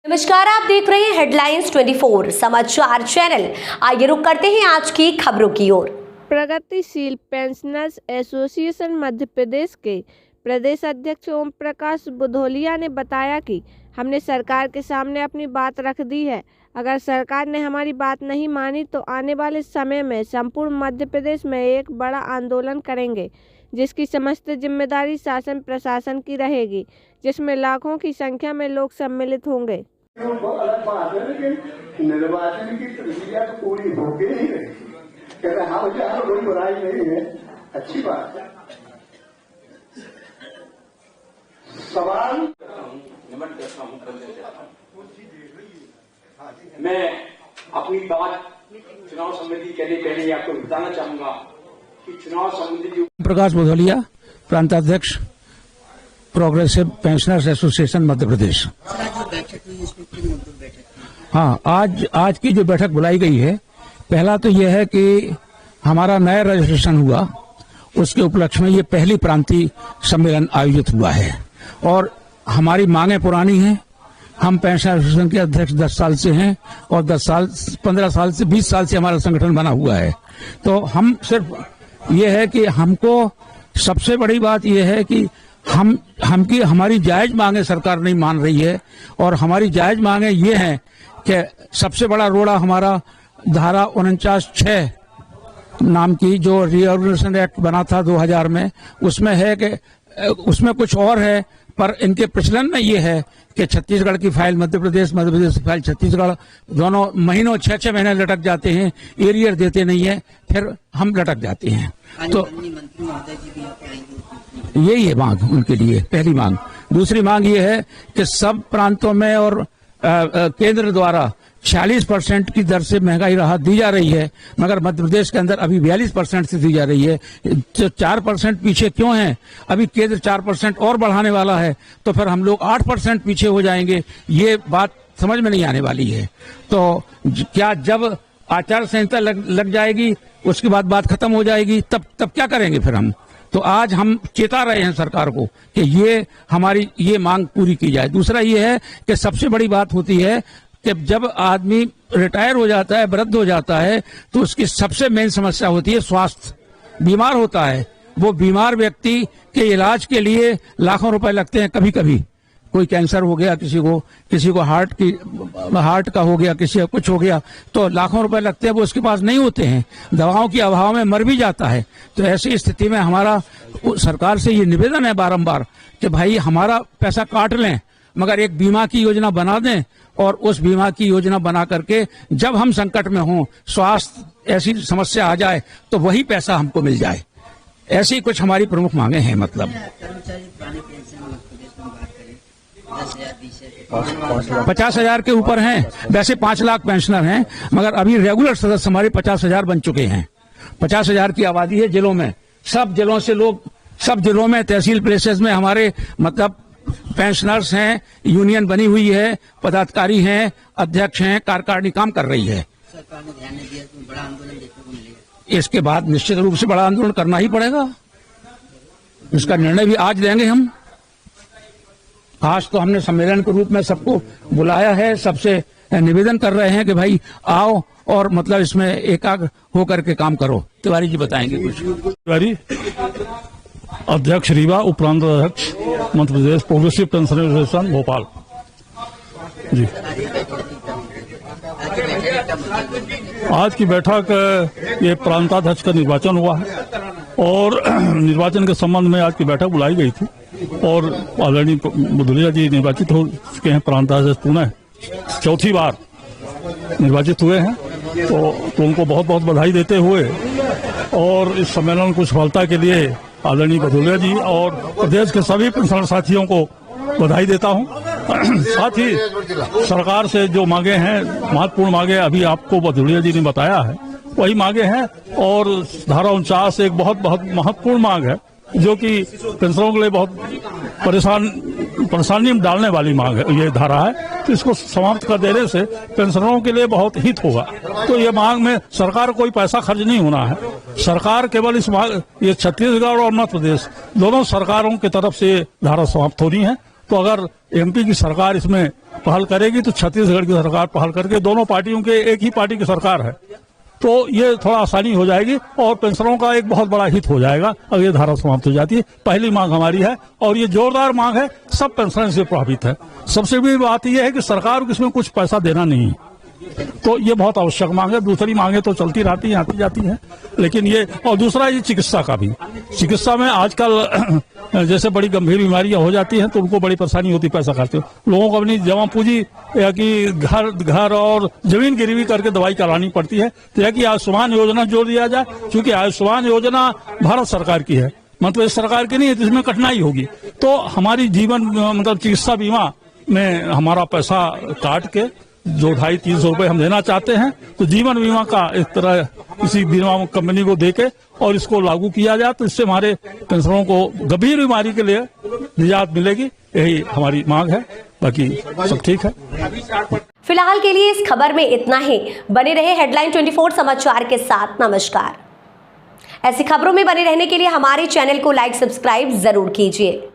नमस्कार, आप देख रहे हैं हेडलाइंस 24 समाचार चैनल। आइए रुक करते हैं आज की खबरों की ओर। प्रगतिशील पेंशनर्स एसोसिएशन मध्य प्रदेश के प्रदेश अध्यक्ष ओम प्रकाश बुधोलिया ने बताया कि हमने सरकार के सामने अपनी बात रख दी है। अगर सरकार ने हमारी बात नहीं मानी तो आने वाले समय में संपूर्ण मध्य प्रदेश में एक बड़ा आंदोलन करेंगे, जिसकी समस्त जिम्मेदारी शासन प्रशासन की रहेगी, जिसमें लाखों की संख्या में लोग सम्मिलित होंगे। वो अलग बात है, लेकिन निर्वाचन की प्रक्रिया तो पूरी होके नहीं रही। कहते हैं हाँ भैया कोई बुराई नहीं है, अच्छी बात है। सवाल मैं अपनी बात चुनाव समिति के लिए पहले आपको बताना चाहूंगा कि चुनाव समिति प्रकाश Budholiya, प्रांताध्यक्ष progressive pensioners association Madhya Pradesh. हाँ, आज की जो बैठक बुलाई गई है, पहला तो यह है कि हमारा नया रजिस्ट्रेशन हुआ, उसके उपलक्ष्य में ये पहली प्रांतीय सम्मेलन आयोजित हुआ है और हमारी मांगें पुरानी हैं। हम पेंशनर एसोसिएशन के अध्यक्ष 10 साल से हैं और 15 साल से 20 साल से हमारा संगठन बना हुआ है। तो हम सिर्फ ये है कि हमको सबसे बड़ी बात यह है कि हमारी जायज मांगे सरकार नहीं मान रही है और हमारी जायज मांगे ये हैं कि सबसे बड़ा रोड़ा हमारा धारा 49(6) नाम की जो रीऑर्गेनाइजेशन एक्ट बना था 2000 में, उसमें है कि उसमें कुछ और है, पर इनके प्रचलन में ये है कि छत्तीसगढ़ की फाइल मध्य प्रदेश की फाइल छत्तीसगढ़, दोनों महीनों 6-6 महीने लटक जाते हैं, एरियर देते नहीं है, फिर हम लटक जाते हैं। तो यही है मांग उनके लिए, पहली मांग। दूसरी मांग ये है कि सब प्रांतों में और केंद्र द्वारा 46% की दर से महंगाई राहत दी जा रही है, मगर मध्य प्रदेश के अंदर अभी 42% से दी जा रही है। तो 4% पीछे क्यों है? अभी केंद्र 4% और बढ़ाने वाला है, तो फिर हम लोग 8% पीछे हो जाएंगे। ये बात समझ में नहीं आने वाली है। तो क्या जब आचार संहिता लग जाएगी, उसके बाद बात खत्म हो जाएगी, तब क्या करेंगे फिर हम? तो आज हम चेता रहे हैं सरकार को कि ये हमारी ये मांग पूरी की जाए। दूसरा ये है कि सबसे बड़ी बात होती है कि जब आदमी रिटायर हो जाता है, वृद्ध हो जाता है, तो उसकी सबसे मेन समस्या होती है स्वास्थ्य। बीमार होता है, वो बीमार व्यक्ति के इलाज के लिए लाखों रुपए लगते हैं। कभी कभी कोई कैंसर हो गया, किसी को हार्ट का हो गया, किसी का कुछ हो गया, तो लाखों रुपए लगते हैं, वो उसके पास नहीं होते हैं, दवाओं के अभाव में मर भी जाता है। तो ऐसी स्थिति में हमारा सरकार से ये निवेदन है बारंबार कि भाई हमारा पैसा काट लें, मगर एक बीमा की योजना बना दें और उस बीमा की योजना बना करके जब हम संकट में हों, स्वास्थ्य ऐसी समस्या आ जाए, तो वही पैसा हमको मिल जाए। ऐसी कुछ हमारी प्रमुख मांगे हैं। मतलब 50,000 के ऊपर हैं। वैसे 5 लाख पेंशनर हैं, मगर अभी रेगुलर सदस्य हमारे 50,000 बन चुके हैं। 50,000 की आबादी है जिलों में, सब जिलों से लोग, सब जिलों में तहसील प्लेसेस में हमारे मतलब पेंशनर्स हैं, यूनियन बनी हुई है, पदाधिकारी हैं, अध्यक्ष हैं, कार्यकारिणी काम कर रही है। सरकार ने ध्यान नहीं दिया तो बड़ा आंदोलन देखने को मिलेगा। इसके बाद निश्चित रूप से बड़ा आंदोलन करना ही पड़ेगा। इसका निर्णय भी आज लेंगे हम। आज तो हमने सम्मेलन के रूप में सबको बुलाया है, सबसे निवेदन कर रहे हैं कि भाई आओ और मतलब इसमें एकाग्र होकर के काम करो। तिवारी जी बताएंगे कुछ। तिवारी, अध्यक्ष रीवा, उपरांत अध्यक्ष Madhya Pradesh progressive pension association Bhopal जी। आज की बैठक ये प्रांताध्यक्ष का निर्वाचन हुआ है और निर्वाचन के संबंध में आज की बैठक बुलाई गई थी और आदरणीय बुधोलिया जी निर्वाचित हो चुके हैं। प्रांताध्यक्ष पुनः 4थी बार निर्वाचित हुए हैं, तो उनको बहुत बहुत बधाई देते हुए और इस सम्मेलन को सफलता के लिए आदरणीय बुधोलिया जी और प्रदेश के सभी पेंशनर साथियों को बधाई देता हूं। साथ ही सरकार से जो मांगे हैं, महत्वपूर्ण मांगे अभी आपको बुधोलिया जी ने बताया है, वही मांगे हैं। और धारा 49 एक बहुत महत्वपूर्ण मांग है, जो कि पेंशनरों के लिए बहुत परेशानी में डालने वाली मांग है, ये धारा है। तो इसको समाप्त कर देने से पेंशनरों के लिए बहुत हित होगा। तो ये मांग में सरकार कोई पैसा खर्च नहीं होना है। सरकार केवल इस मांग, ये छत्तीसगढ़ और मध्य प्रदेश दोनों सरकारों की तरफ से धारा समाप्त होनी है। तो अगर एमपी की सरकार इसमें पहल करेगी तो छत्तीसगढ़ की सरकार पहल करके, दोनों पार्टियों के एक ही पार्टी की सरकार है, तो ये थोड़ा आसानी हो जाएगी और पेंशनरों का एक बहुत बड़ा हित हो जाएगा अगर ये धारा समाप्त हो जाती है। पहली मांग हमारी है और ये जोरदार मांग है, सब पेंशनर से प्रभावित है। सबसे बड़ी बात यह है कि सरकार को इसमें कुछ पैसा देना नहीं है, तो ये बहुत आवश्यक मांग है। दूसरी मांगे तो चलती रहती हैं, आती जाती हैं, लेकिन ये, और दूसरा ये चिकित्सा का भी। चिकित्सा में आजकल जैसे बड़ी गंभीर बीमारियां हो जाती हैं तो उनको बड़ी परेशानी होती है पैसा खाते हो। लोगों को अपनी जमा पूंजी या कि घर और जमीन गिरवी करके दवाई करानी पड़ती है। तो यह कि आयुष्मान योजना जोड़ दिया जाए, क्योंकि आयुष्मान योजना भारत सरकार की है, मतलब इस सरकार की नहीं है, तो इसमें कठिनाई होगी। तो हमारी जीवन मतलब चिकित्सा बीमा में हमारा पैसा काट के जो 250-300 रुपए हम देना चाहते हैं, तो जीवन बीमा का इस तरह किसी बीमा कंपनी को देके और इसको लागू किया जाए, तो इससे हमारे पेंशनरों को गंभीर बीमारी के लिए निजात मिलेगी। यही हमारी मांग है, बाकी सब ठीक है। फिलहाल के लिए इस खबर में इतना ही। बने रहे हेडलाइन 24 समाचार के साथ। नमस्कार। ऐसी खबरों में बने रहने के लिए हमारे चैनल को लाइक, सब्सक्राइब जरूर कीजिए।